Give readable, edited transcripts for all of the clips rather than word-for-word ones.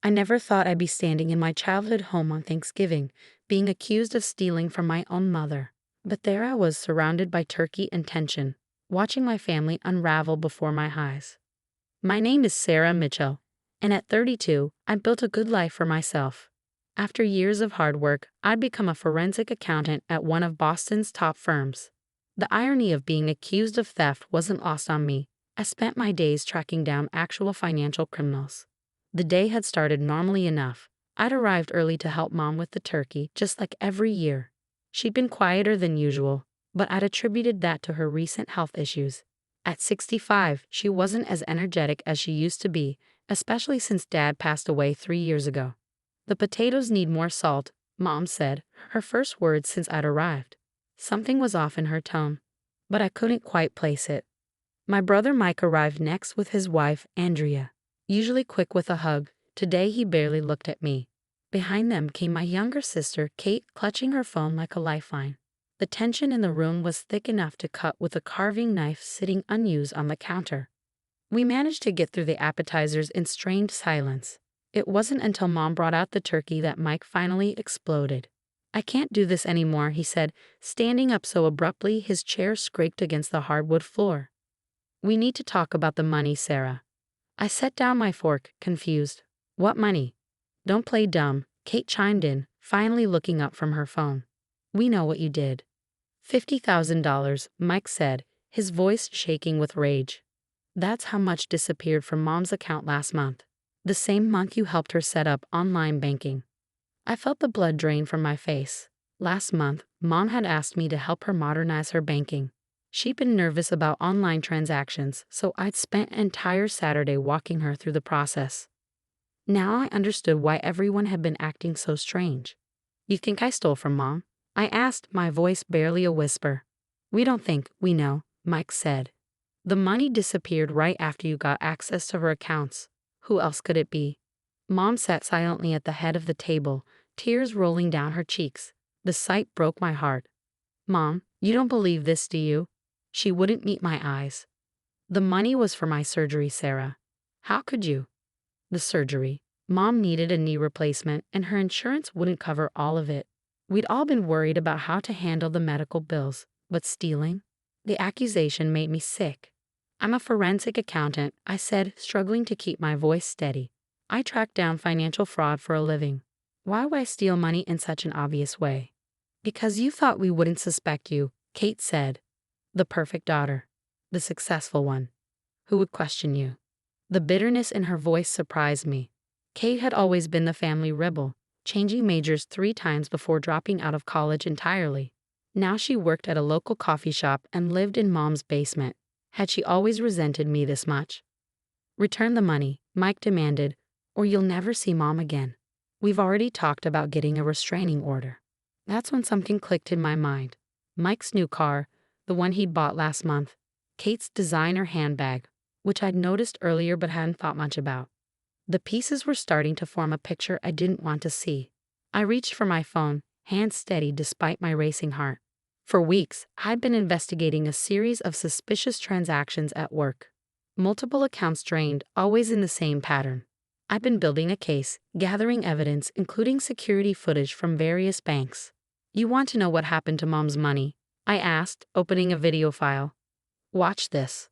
I never thought I'd be standing in my childhood home on Thanksgiving, being accused of stealing from my own mother. But there I was, surrounded by turkey and tension, watching my family unravel before my eyes. My name is Sarah Mitchell, and at 32, I built a good life for myself. After years of hard work, I'd become a forensic accountant at one of Boston's top firms. The irony of being accused of theft wasn't lost on me. I spent my days tracking down actual financial criminals. The day had started normally enough. I'd arrived early to help Mom with the turkey, just like every year. She'd been quieter than usual, but I'd attributed that to her recent health issues. At 65, she wasn't as energetic as she used to be, especially since Dad passed away 3 years ago. "The potatoes need more salt," Mom said, her first words since I'd arrived. Something was off in her tone, but I couldn't quite place it. My brother Mike arrived next with his wife, Andrea. Usually quick with a hug, today he barely looked at me. Behind them came my younger sister, Kate, clutching her phone like a lifeline. The tension in the room was thick enough to cut with a carving knife sitting unused on the counter. We managed to get through the appetizers in strained silence. It wasn't until Mom brought out the turkey that Mike finally exploded. "I can't do this anymore," he said, standing up so abruptly his chair scraped against the hardwood floor. "We need to talk about the money, Sarah." I set down my fork, confused. "What money?" "Don't play dumb," Kate chimed in, finally looking up from her phone. "We know what you did." $50,000, Mike said, his voice shaking with rage. "That's how much disappeared from Mom's account last month. The same month you helped her set up online banking." I felt the blood drain from my face. Last month, Mom had asked me to help her modernize her banking. She'd been nervous about online transactions, so I'd spent an entire Saturday walking her through the process. Now I understood why everyone had been acting so strange. "You think I stole from Mom?" I asked, my voice barely a whisper. "We don't think, we know," Mike said. "The money disappeared right after you got access to her accounts. Who else could it be?" Mom sat silently at the head of the table, tears rolling down her cheeks. The sight broke my heart. "Mom, you don't believe this, do you?" She wouldn't meet my eyes. "The money was for my surgery, Sarah." "How could you?" "The surgery. Mom needed a knee replacement, and her insurance wouldn't cover all of it. We'd all been worried about how to handle the medical bills, but stealing? The accusation made me sick." "I'm a forensic accountant," I said, struggling to keep my voice steady. "I track down financial fraud for a living. Why would I steal money in such an obvious way?" "Because you thought we wouldn't suspect you," Kate said. "The perfect daughter. The successful one. Who would question you?" The bitterness in her voice surprised me. Kate had always been the family rebel, changing majors 3 times before dropping out of college entirely. Now she worked at a local coffee shop and lived in Mom's basement. Had she always resented me this much? "Return the money," Mike demanded, "or you'll never see Mom again. We've already talked about getting a restraining order." That's when something clicked in my mind. Mike's new car, the one he'd bought last month, Kate's designer handbag, which I'd noticed earlier but hadn't thought much about. The pieces were starting to form a picture I didn't want to see. I reached for my phone, hands steady despite my racing heart. For weeks, I'd been investigating a series of suspicious transactions at work. Multiple accounts drained, always in the same pattern. I'd been building a case, gathering evidence, including security footage from various banks. "You want to know what happened to Mom's money?" I asked, opening a video file. "Watch this."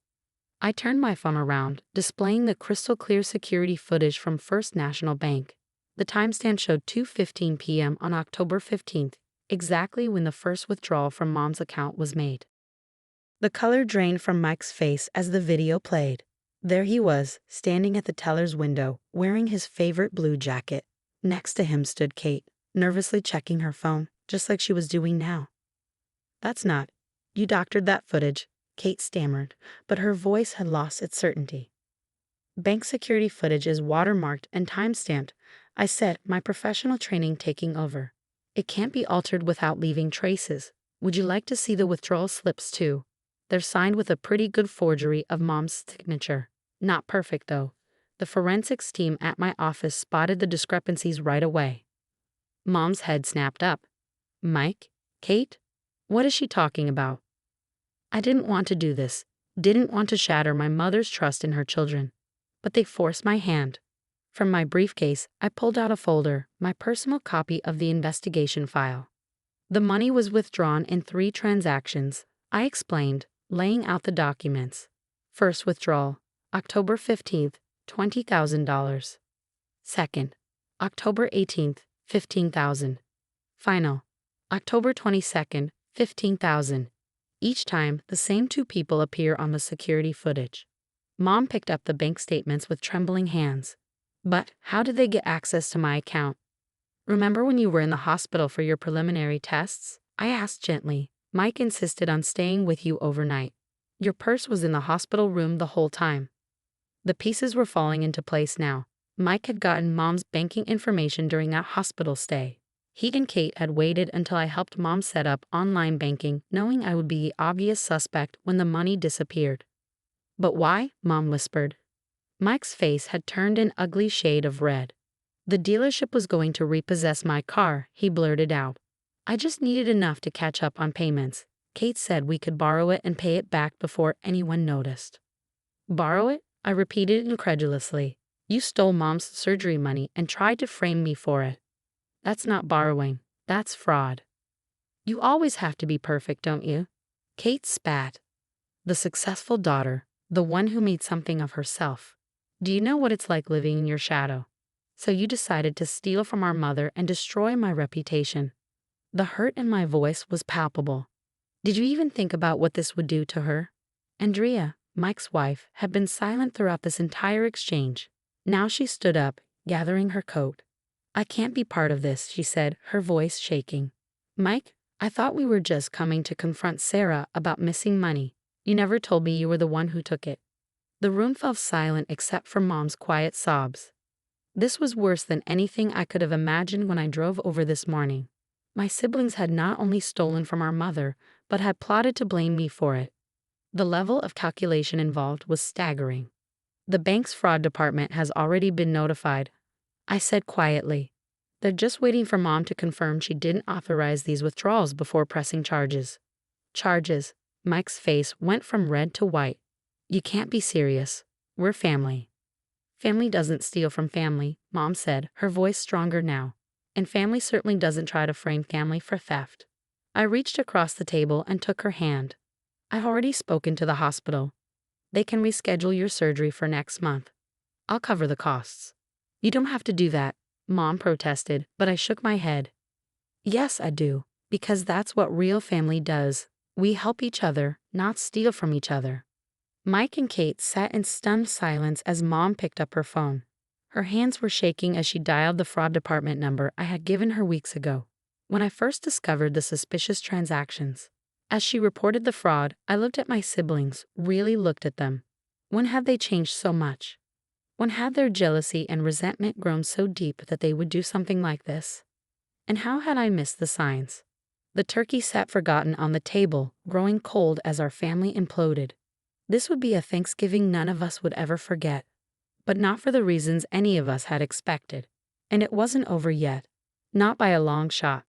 I turned my phone around, displaying the crystal-clear security footage from First National Bank. The timestamp showed 2:15 p.m. on October 15th, exactly when the first withdrawal from Mom's account was made. The color drained from Mike's face as the video played. There he was, standing at the teller's window, wearing his favorite blue jacket. Next to him stood Kate, nervously checking her phone, just like she was doing now. "That's not. You doctored that footage," Kate stammered, but her voice had lost its certainty. "Bank security footage is watermarked and time-stamped," I said, my professional training taking over. "It can't be altered without leaving traces. Would you like to see the withdrawal slips too? They're signed with a pretty good forgery of Mom's signature. Not perfect, though. The forensics team at my office spotted the discrepancies right away." Mom's head snapped up. "Mike? Kate? What is she talking about?" I didn't want to do this, didn't want to shatter my mother's trust in her children. But they forced my hand. From my briefcase, I pulled out a folder, my personal copy of the investigation file. The money was withdrawn in 3 transactions, I explained, laying out the documents. First withdrawal, October 15th, $20,000. Second, October 18th, $15,000. Final, October 22nd, $15,000. Each time, the same 2 people appear on the security footage. Mom picked up the bank statements with trembling hands. But how did they get access to my account? Remember when you were in the hospital for your preliminary tests? I asked gently. Mike insisted on staying with you overnight. Your purse was in the hospital room the whole time. The pieces were falling into place now. Mike had gotten Mom's banking information during that hospital stay. He and Kate had waited until I helped Mom set up online banking, knowing I would be the obvious suspect when the money disappeared. But why? Mom whispered. Mike's face had turned an ugly shade of red. The dealership was going to repossess my car, he blurted out. I just needed enough to catch up on payments. Kate said we could borrow it and pay it back before anyone noticed. Borrow it? I repeated incredulously. You stole Mom's surgery money and tried to frame me for it. That's not borrowing. That's fraud. You always have to be perfect, don't you? Kate spat. The successful daughter, the one who made something of herself. Do you know what it's like living in your shadow? So you decided to steal from our mother and destroy my reputation. The hurt in my voice was palpable. Did you even think about what this would do to her? Andrea, Mike's wife, had been silent throughout this entire exchange. Now she stood up, gathering her coat. I can't be part of this, she said, her voice shaking. Mike, I thought we were just coming to confront Sarah about missing money. You never told me you were the one who took it. The room fell silent except for Mom's quiet sobs. This was worse than anything I could have imagined when I drove over this morning. My siblings had not only stolen from our mother, but had plotted to blame me for it. The level of calculation involved was staggering. The bank's fraud department has already been notified, I said quietly. They're just waiting for Mom to confirm she didn't authorize these withdrawals before pressing charges. Charges? Mike's face went from red to white. You can't be serious. We're family. Family doesn't steal from family, Mom said, her voice stronger now. And family certainly doesn't try to frame family for theft. I reached across the table and took her hand. I've already spoken to the hospital. They can reschedule your surgery for next month. I'll cover the costs. You don't have to do that, Mom protested, but I shook my head. Yes, I do, because that's what real family does. We help each other, not steal from each other. Mike and Kate sat in stunned silence as Mom picked up her phone. Her hands were shaking as she dialed the fraud department number I had given her weeks ago, when I first discovered the suspicious transactions. As she reported the fraud, I looked at my siblings, really looked at them. When had they changed so much? When had their jealousy and resentment grown so deep that they would do something like this? And how had I missed the signs? The turkey sat forgotten on the table, growing cold as our family imploded. This would be a Thanksgiving none of us would ever forget, but not for the reasons any of us had expected. And it wasn't over yet, not by a long shot.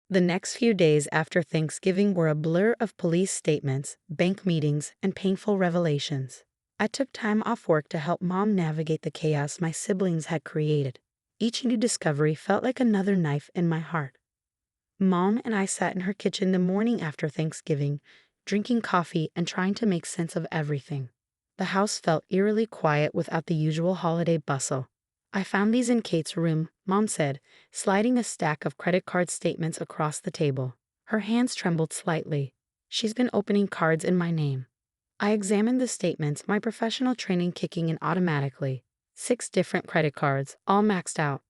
The next few days after Thanksgiving were a blur of police statements, bank meetings, and painful revelations. I took time off work to help Mom navigate the chaos my siblings had created. Each new discovery felt like another knife in my heart. Mom and I sat in her kitchen the morning after Thanksgiving, drinking coffee and trying to make sense of everything. The house felt eerily quiet without the usual holiday bustle. I found these in Kate's room, Mom said, sliding a stack of credit card statements across the table. Her hands trembled slightly. She's been opening cards in my name. I examined the statements, my professional training kicking in automatically. 6 different credit cards, all maxed out.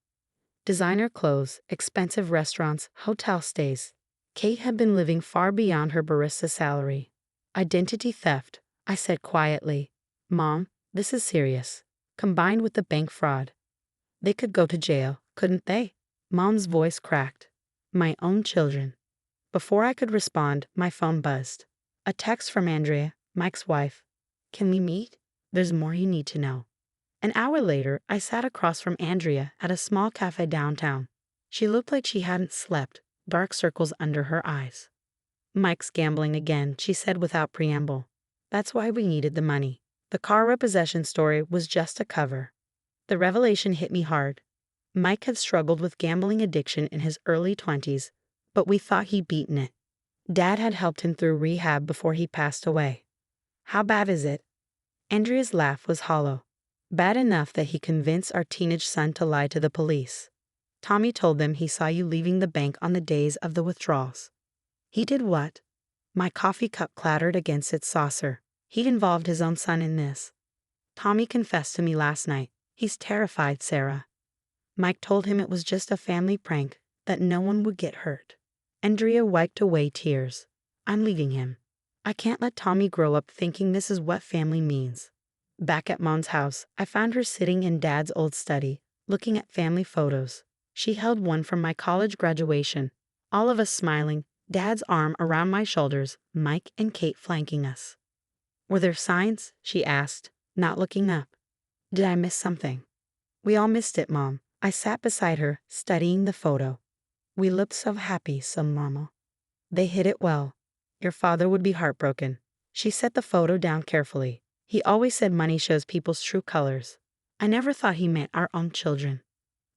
Designer clothes, expensive restaurants, hotel stays. Kate had been living far beyond her barista salary. Identity theft, I said quietly. Mom, this is serious. Combined with the bank fraud. They could go to jail, couldn't they? Mom's voice cracked. My own children. Before I could respond, my phone buzzed. A text from Andrea, Mike's wife. Can we meet? There's more you need to know. An hour later, I sat across from Andrea at a small cafe downtown. She looked like she hadn't slept, dark circles under her eyes. Mike's gambling again, she said without preamble. That's why we needed the money. The car repossession story was just a cover. The revelation hit me hard. Mike had struggled with gambling addiction in his early 20s, but we thought he'd beaten it. Dad had helped him through rehab before he passed away. How bad is it? Andrea's laugh was hollow. Bad enough that he convinced our teenage son to lie to the police. Tommy told them he saw you leaving the bank on the days of the withdrawals. He did what? My coffee cup clattered against its saucer. He'd involved his own son in this. Tommy confessed to me last night. He's terrified, Sarah. Mike told him it was just a family prank, that no one would get hurt. Andrea wiped away tears. I'm leaving him. I can't let Tommy grow up thinking this is what family means. Back at Mom's house, I found her sitting in Dad's old study, looking at family photos. She held one from my college graduation. All of us smiling, Dad's arm around my shoulders, Mike and Kate flanking us. Were there signs? She asked, not looking up. Did I miss something? We all missed it, Mom. I sat beside her, studying the photo. We looked so happy, so normal. They hid it well. Your father would be heartbroken. She set the photo down carefully. He always said money shows people's true colors. I never thought he meant our own children.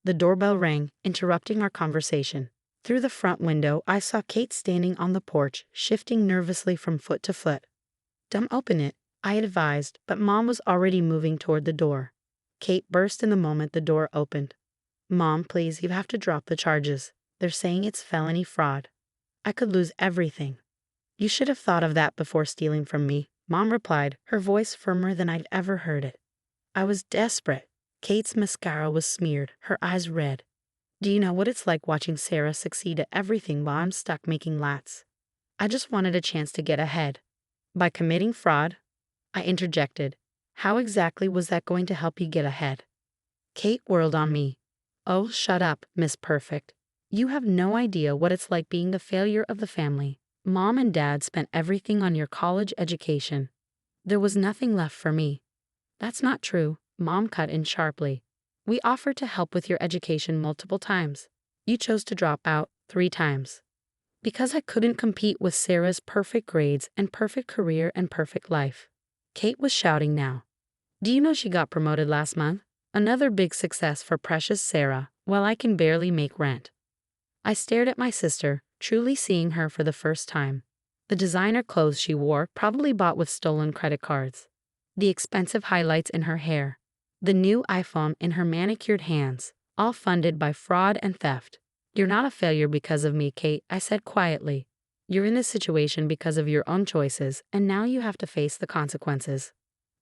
The doorbell rang, interrupting our conversation. Through the front window, I saw Kate standing on the porch, shifting nervously from foot to foot. Don't open it, I advised, but Mom was already moving toward the door. Kate burst in the moment the door opened. Mom, please, you have to drop the charges. They're saying it's felony fraud. I could lose everything. You should have thought of that before stealing from me, Mom replied, her voice firmer than I'd ever heard it. I was desperate. Kate's mascara was smeared, her eyes red. Do you know what it's like watching Sarah succeed at everything while I'm stuck making lats? I just wanted a chance to get ahead. By committing fraud? I interjected. How exactly was that going to help you get ahead? Kate whirled on me. Oh, shut up, Miss Perfect. You have no idea what it's like being the failure of the family. Mom and Dad spent everything on your college education. There was nothing left for me. That's not true, Mom cut in sharply. We offered to help with your education multiple times. You chose to drop out 3 times. Because I couldn't compete with Sarah's perfect grades and perfect career and perfect life. Kate was shouting now. Do you know she got promoted last month? Another big success for precious Sarah, while I can barely make rent. I stared at my sister, truly seeing her for the first time. The designer clothes she wore, probably bought with stolen credit cards. The expensive highlights in her hair. The new iPhone in her manicured hands, all funded by fraud and theft. You're not a failure because of me, Kate, I said quietly. You're in this situation because of your own choices, and now you have to face the consequences.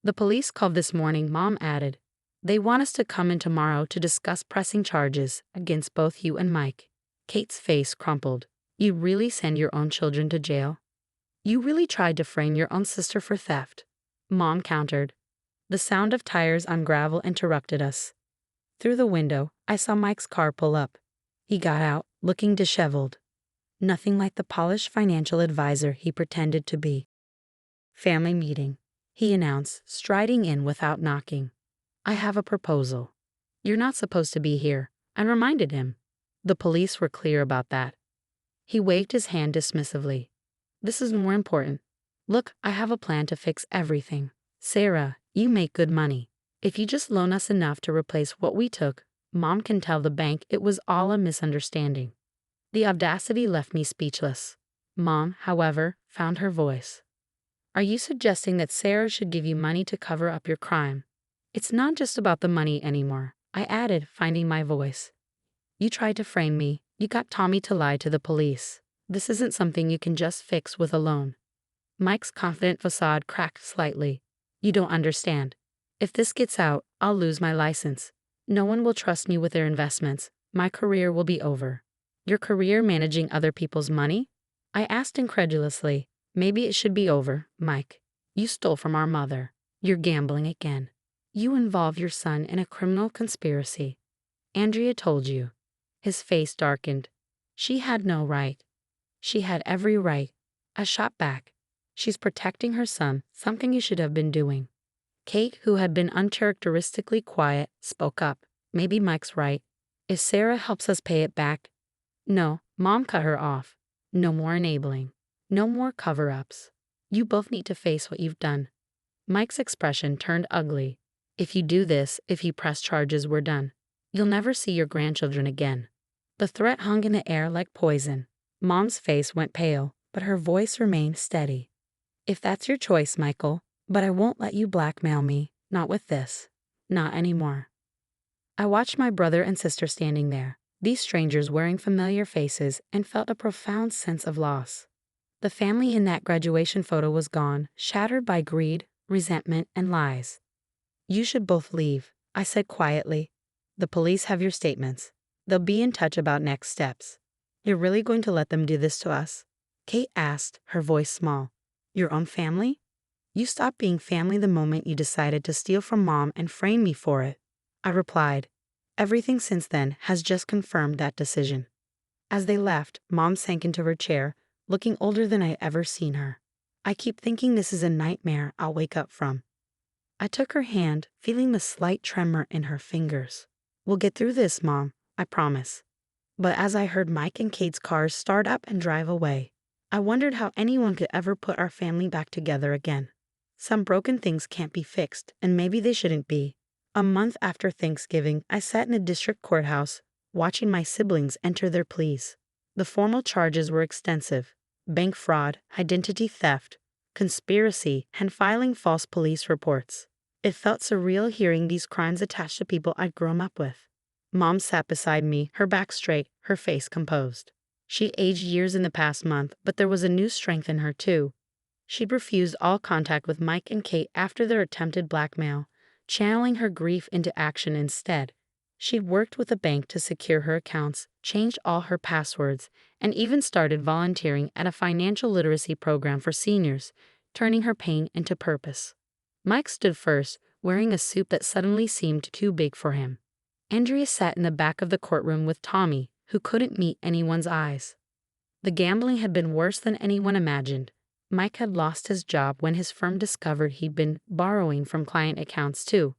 The police called this morning, Mom added. They want us to come in tomorrow to discuss pressing charges against both you and Mike. Kate's face crumpled. You really send your own children to jail? You really tried to frame your own sister for theft? Mom countered. The sound of tires on gravel interrupted us. Through the window, I saw Mike's car pull up. He got out, looking disheveled. Nothing like the polished financial advisor he pretended to be. Family meeting, he announced, striding in without knocking. I have a proposal. You're not supposed to be here, I reminded him. The police were clear about that. He waved his hand dismissively. This is more important. Look, I have a plan to fix everything. Sarah, you make good money. If you just loan us enough to replace what we took, Mom can tell the bank it was all a misunderstanding. The audacity left me speechless. Mom, however, found her voice. Are you suggesting that Sarah should give you money to cover up your crime? It's not just about the money anymore, I added, finding my voice. You tried to frame me. You got Tommy to lie to the police. This isn't something you can just fix with a loan. Mike's confident facade cracked slightly. You don't understand. If this gets out, I'll lose my license. No one will trust me with their investments. My career will be over. Your career managing other people's money? I asked incredulously. Maybe it should be over, Mike. You stole from our mother. You're gambling again. You involve your son in a criminal conspiracy. Andrea told you. His face darkened. She had no right. She had every right. I shot back. She's protecting her son, something you should have been doing. Kate, who had been uncharacteristically quiet, spoke up. Maybe Mike's right. If Sarah helps us pay it back. No, Mom cut her off. No more enabling. No more cover-ups. You both need to face what you've done. Mike's expression turned ugly. If you do this, if you press charges, we're done. You'll never see your grandchildren again." The threat hung in the air like poison. Mom's face went pale, but her voice remained steady. "If that's your choice, Michael, but I won't let you blackmail me, not with this. Not anymore." I watched my brother and sister standing there, these strangers wearing familiar faces, and felt a profound sense of loss. The family in that graduation photo was gone, shattered by greed, resentment, and lies. "You should both leave," I said quietly. "The police have your statements. They'll be in touch about next steps." "You're really going to let them do this to us?" Kate asked, her voice small. "Your own family? You stopped being family the moment you decided to steal from Mom and frame me for it." I replied. "Everything since then has just confirmed that decision." As they left, Mom sank into her chair, looking older than I'd ever seen her. "I keep thinking this is a nightmare I'll wake up from." I took her hand, feeling the slight tremor in her fingers. "We'll get through this, Mom, I promise." But as I heard Mike and Kate's cars start up and drive away, I wondered how anyone could ever put our family back together again. Some broken things can't be fixed, and maybe they shouldn't be. A month after Thanksgiving, I sat in a district courthouse, watching my siblings enter their pleas. The formal charges were extensive: bank fraud, identity theft, conspiracy, and filing false police reports. It felt surreal hearing these crimes attached to people I'd grown up with. Mom sat beside me, her back straight, her face composed. She'd aged years in the past month, but there was a new strength in her, too. She'd refused all contact with Mike and Kate after their attempted blackmail, channeling her grief into action instead. She'd worked with a bank to secure her accounts, changed all her passwords, and even started volunteering at a financial literacy program for seniors, turning her pain into purpose. Mike stood first, wearing a suit that suddenly seemed too big for him. Andrea sat in the back of the courtroom with Tommy, who couldn't meet anyone's eyes. The gambling had been worse than anyone imagined. Mike had lost his job when his firm discovered he'd been borrowing from client accounts too.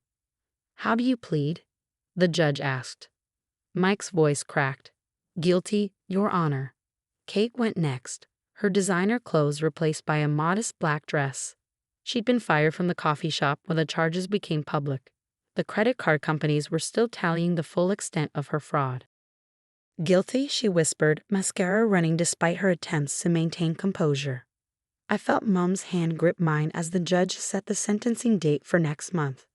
"How do you plead?" the judge asked. Mike's voice cracked. "Guilty, Your Honor." Kate went next, her designer clothes replaced by a modest black dress. She'd been fired from the coffee shop when the charges became public. The credit card companies were still tallying the full extent of her fraud. "Guilty," she whispered, mascara running despite her attempts to maintain composure. I felt Mom's hand grip mine as the judge set the sentencing date for next month.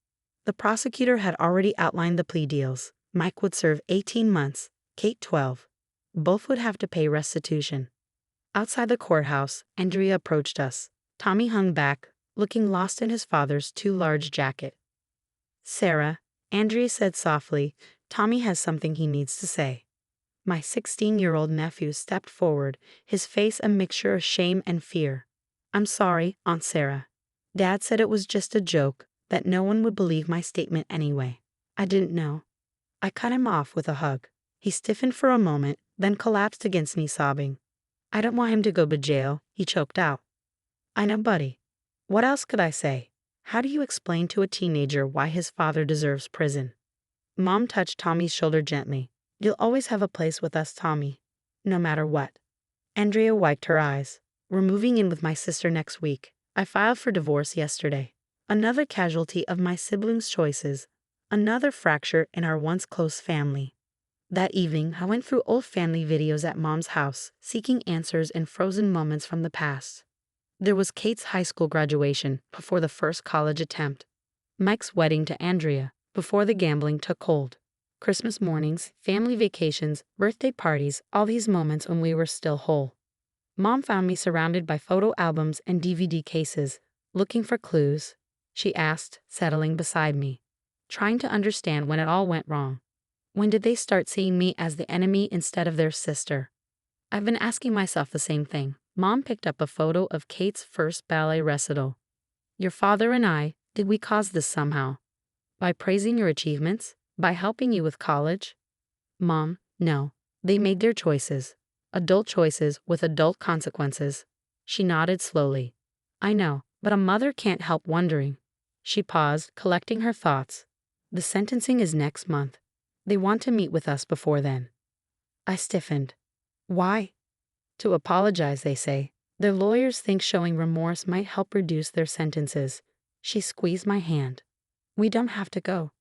The prosecutor had already outlined the plea deals. Mike would serve 18 months, Kate 12. Both would have to pay restitution. Outside the courthouse, Andrea approached us. Tommy hung back, looking lost in his father's too large jacket. "Sarah," Andrea said softly, "Tommy has something he needs to say." My 16-year-old nephew stepped forward, his face a mixture of shame and fear. "I'm sorry, Aunt Sarah. Dad said it was just a joke, that no one would believe my statement anyway. I didn't know." I cut him off with a hug. He stiffened for a moment, then collapsed against me sobbing. "I don't want him to go to jail," he choked out. "I know, buddy." What else could I say? How do you explain to a teenager why his father deserves prison? Mom touched Tommy's shoulder gently. "You'll always have a place with us, Tommy, no matter what." Andrea wiped her eyes. "We're moving in with my sister next week. I filed for divorce yesterday. Another casualty of my siblings' choices. Another fracture in our once close family." That evening, I went through old family videos at Mom's house, seeking answers in frozen moments from the past. There was Kate's high school graduation before the first college attempt. Mike's wedding to Andrea before the gambling took hold. Christmas mornings, family vacations, birthday parties, all these moments when we were still whole. Mom found me surrounded by photo albums and DVD cases, looking for clues. She asked, settling beside me, trying to understand when it all went wrong. When did they start seeing me as the enemy instead of their sister? I've been asking myself the same thing. Mom picked up a photo of Kate's first ballet recital. "Your father and I, did we cause this somehow? By praising your achievements? By helping you with college?" "Mom, no. They made their choices. Adult choices with adult consequences." She nodded slowly. "I know, but a mother can't help wondering." She paused, collecting her thoughts. "The sentencing is next month. They want to meet with us before then." I stiffened. "Why?" "To apologize, they say. Their lawyers think showing remorse might help reduce their sentences." She squeezed my hand. We don't have to go.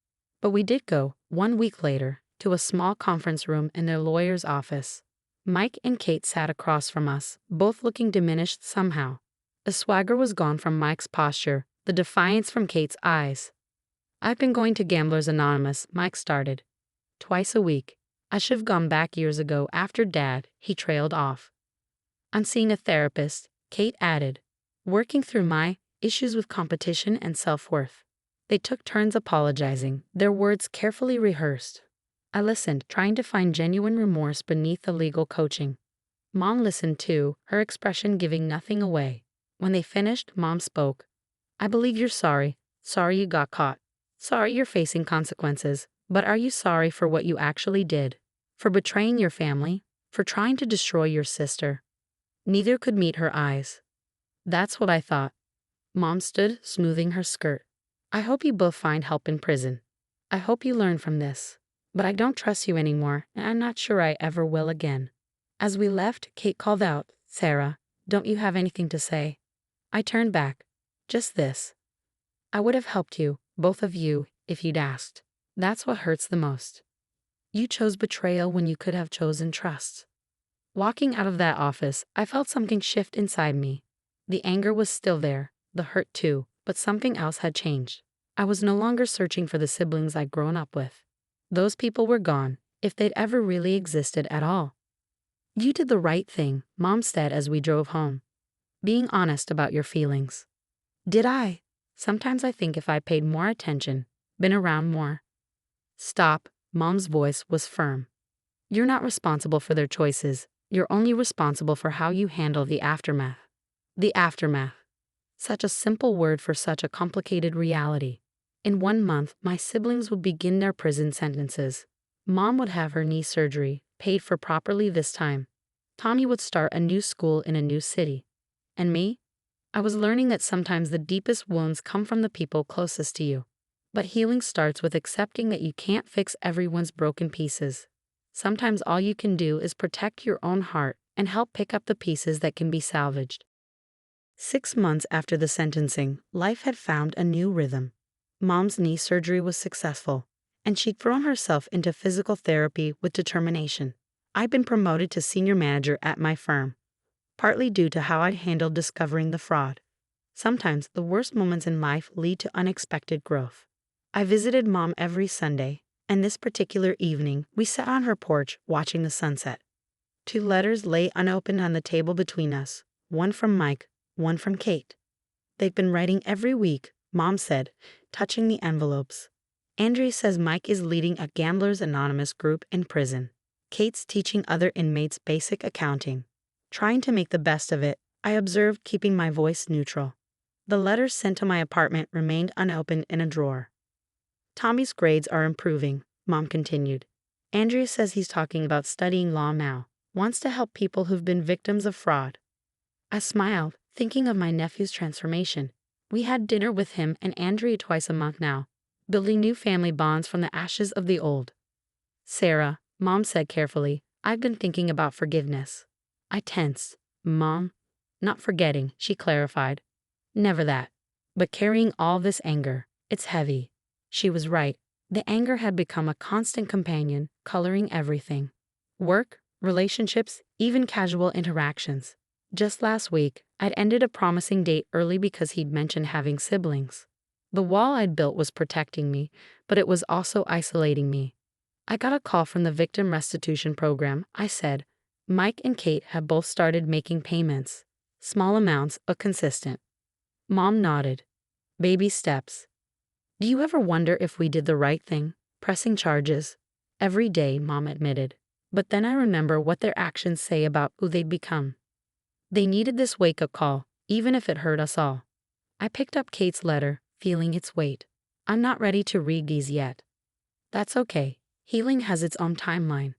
But we did go, 1 week later, to a small conference room in their lawyer's office. Mike and Kate sat across from us, both looking diminished somehow. The swagger was gone from Mike's posture, the defiance from Kate's eyes. "I've been going to Gamblers Anonymous," Mike started. "Twice a week. I should have gone back years ago after Dad," he trailed off. "I'm seeing a therapist," Kate added, "working through my issues with competition and self-worth." They took turns apologizing, their words carefully rehearsed. I listened, trying to find genuine remorse beneath the legal coaching. Mom listened too, her expression giving nothing away. When they finished, Mom spoke. "I believe you're sorry. Sorry you got caught. Sorry you're facing consequences. But are you sorry for what you actually did? For betraying your family? For trying to destroy your sister?" Neither could meet her eyes. "That's what I thought." Mom stood, smoothing her skirt. "I hope you both find help in prison. I hope you learn from this. But I don't trust you anymore, and I'm not sure I ever will again." As we left, Kate called out, "Sarah, don't you have anything to say?" I turned back. "Just this. I would have helped you, both of you, if you'd asked. That's what hurts the most. You chose betrayal when you could have chosen trust." Walking out of that office, I felt something shift inside me. The anger was still there, the hurt too, but something else had changed. I was no longer searching for the siblings I'd grown up with. Those people were gone, if they'd ever really existed at all. "You did the right thing," Mom said as we drove home. "Being honest about your feelings." Did I? Sometimes I think if I paid more attention, been around more. "Stop," Mom's voice was firm. "You're not responsible for their choices. You're only responsible for how you handle the aftermath." The aftermath. Such a simple word for such a complicated reality. In 1 month, my siblings would begin their prison sentences. Mom would have her knee surgery, paid for properly this time. Tommy would start a new school in a new city. And me? I was learning that sometimes the deepest wounds come from the people closest to you. But healing starts with accepting that you can't fix everyone's broken pieces. Sometimes all you can do is protect your own heart and help pick up the pieces that can be salvaged. 6 months after the sentencing, life had found a new rhythm. Mom's knee surgery was successful, and she'd thrown herself into physical therapy with determination. I'd been promoted to senior manager at my firm, partly due to how I'd handled discovering the fraud. Sometimes the worst moments in life lead to unexpected growth. I visited Mom every Sunday, and this particular evening we sat on her porch watching the sunset. 2 letters lay unopened on the table between us, one from Mike, one from Kate. "They've been writing every week," Mom said, touching the envelopes. "Andrea says Mike is leading a Gamblers Anonymous group in prison. Kate's teaching other inmates basic accounting." Trying to make the best of it, I observed, keeping my voice neutral. The letters sent to my apartment remained unopened in a drawer. "Tommy's grades are improving," Mom continued. "Andrea says he's talking about studying law now, wants to help people who've been victims of fraud." I smiled, thinking of my nephew's transformation. We had dinner with him and Andrea twice a month now, building new family bonds from the ashes of the old. "Sarah," Mom said carefully, "I've been thinking about forgiveness." I tensed. "Mom?" "Not forgetting," she clarified. "Never that. But carrying all this anger, it's heavy." She was right. The anger had become a constant companion, coloring everything. Work, relationships, even casual interactions. Just last week, I'd ended a promising date early because he'd mentioned having siblings. The wall I'd built was protecting me, but it was also isolating me. "I got a call from the victim restitution program," I said. "Mike and Kate have both started making payments. Small amounts, but consistent." Mom nodded. "Baby steps." "Do you ever wonder if we did the right thing, pressing charges?" "Every day," Mom admitted. "But then I remember what their actions say about who they'd become. They needed this wake-up call, even if it hurt us all." I picked up Kate's letter, feeling its weight. "I'm not ready to read these yet." "That's okay. Healing has its own timeline."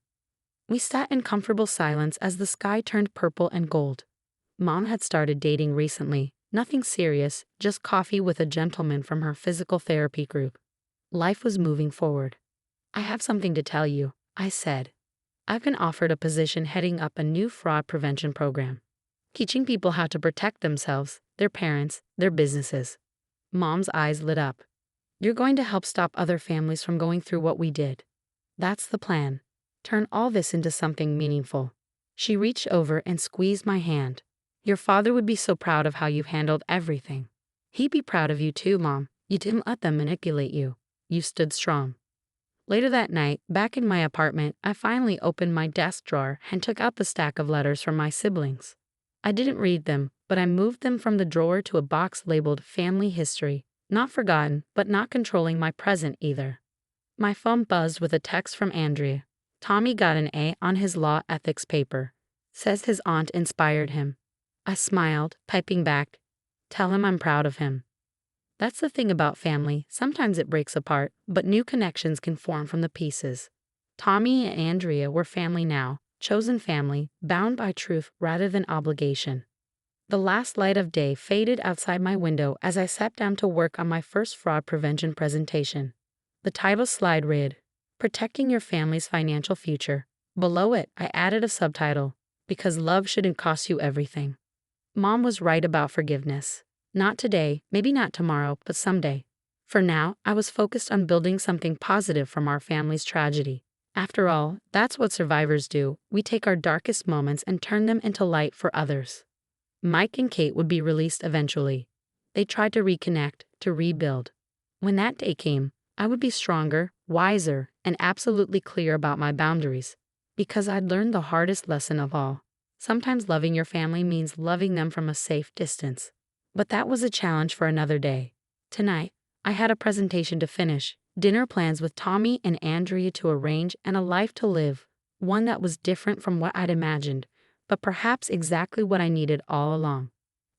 We sat in comfortable silence as the sky turned purple and gold. Mom had started dating recently, nothing serious, just coffee with a gentleman from her physical therapy group. Life was moving forward. "I have something to tell you," I said. "I've been offered a position heading up a new fraud prevention program, teaching people how to protect themselves, their parents, their businesses." Mom's eyes lit up. You're going to help stop other families from going through what we did. That's the plan. Turn all this into something meaningful. She reached over and squeezed my hand. Your father would be so proud of how you handled everything. He'd be proud of you too, Mom. You didn't let them manipulate you. You stood strong. Later that night, back in my apartment, I finally opened my desk drawer and took out the stack of letters from my siblings. I didn't read them, but I moved them from the drawer to a box labeled Family History. Not forgotten, but not controlling my present either. My phone buzzed with a text from Andrea. Tommy got an A on his law ethics paper. Says his aunt inspired him. I smiled, typing back, "Tell him I'm proud of him." That's the thing about family. Sometimes it breaks apart, but new connections can form from the pieces. Tommy and Andrea were family now, chosen family, bound by truth rather than obligation. The last light of day faded outside my window as I sat down to work on my first fraud prevention presentation. The title slide read, "Protecting Your Family's Financial Future." Below it, I added a subtitle, "Because Love Shouldn't Cost You Everything." Mom was right about forgiveness. Not today, maybe not tomorrow, but someday. For now, I was focused on building something positive from our family's tragedy. After all, that's what survivors do. We take our darkest moments and turn them into light for others. Mike and Kate would be released eventually. They tried to reconnect, to rebuild. When that day came, I would be stronger, wiser, and absolutely clear about my boundaries. Because I'd learned the hardest lesson of all. Sometimes loving your family means loving them from a safe distance. But that was a challenge for another day. Tonight, I had a presentation to finish, dinner plans with Tommy and Andrea to arrange, and a life to live. One that was different from what I'd imagined, but perhaps exactly what I needed all along.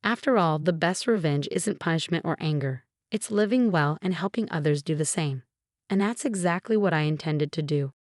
After all, the best revenge isn't punishment or anger. It's living well and helping others do the same. And that's exactly what I intended to do.